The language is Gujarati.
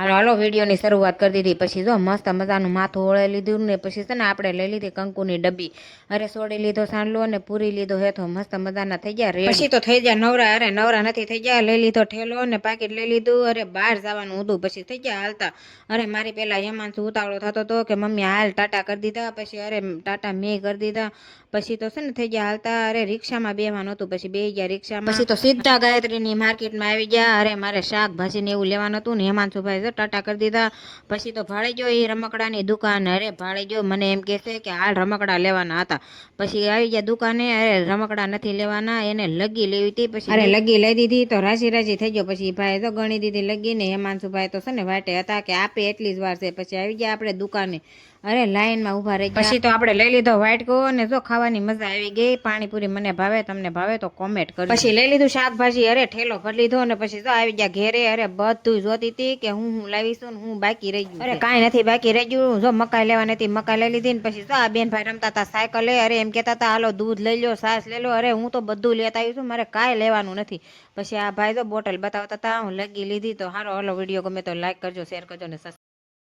હાલો વિડીયોની શરૂઆત કરી દીધી પછી જો મસ્ત મજાનું માથું ઓળાઈ લીધું ને પછી છે ને આપણે લઈ લીધી કંકુની ડબ્બી અરે સોડી લીધો સાંડલો ને પૂરી લીધો હેથો મસ્ત મજાના થઈ ગયા રેડી પછી તો થઈ ગયા નવરા અરે નવરા નથી થઈ ગયા લઈ લીધો ઠેલો ને પાકીટ લઈ લીધું અરે બહાર જવાનું હતું પછી થઈ ગયા હાલતા અરે મારી પેલા હેમાંશુ ઉતાવળો થતો હતો કે મમ્મી હાલ ટાટા કરી દીધા પછી અરે ટાટા મેં કરી દીધા પછી તો છે ને થઈ ગયા હાલતા અરે રિક્ષામાં બેવાનું હતું પછી બે ગયા રિક્ષામાં પછી તો સીધા ગાયત્રીની માર્કેટમાં આવી ગયા અરે મારે શાકભાજી ને એવું લેવાનું હતું ને હેમાંશુભાઈ ટાટા કરી દીધા પછી તો ભાળી ગયો એ રમકડાની દુકાન અરે ભાળી ગયો મને એમ કહેશે કે હાલ રમકડા લેવાના હતા પછી આવી ગયા દુકાને અરે રમકડા નથી લેવાના એને લગી લેવી હતી પછી અરે લગી લઈ દીધી તો રાજી થઈ ગયો પછી ભાઈ તો ગણી દીધી લગી ને હેમાંશુભાઈ તો છે ને વાટે હતા કે આપે એટલી જ વાર છે પછી આવી ગયા આપણે દુકાને અરે લાઈનમાં ઊભા રહી ગયા પછી તો આપણે લઈ લીધો વાટકો અને જો ખાવાની મજા આવી ગઈ પાણીપુરી મને ભાવે તમને ભાવે તો કોમેન્ટ કરો પછી લઈ લીધું શાકભાજી અરે ઠેલો ભરી લીધો ને પછી તો આવી ગયા ઘેરે અરે બધું જોતી હતી કે હું લાવીશું ને હું બાકી રહી ગયું અરે કાંઈ નથી બાકી રહી ગયું જો મકાઈ લેવા નથી મકાઈ લઈ લીધી ને પછી તો આ બેન ભાઈ રમતા હતા સાયકલે અરે એમ કહેતા હતા હાલો દૂધ લઈ લો છાશ લઈ લો અરે હું તો બધું લેતા આવી છું મારે કાંઈ લેવાનું નથી પછી આ ભાઈ તો બોટલ બતાવતા હતા હું લગી લીધી તો હારો હાલો વિડીયો ગમે તો લાઈક કરજો શેર કરજો ને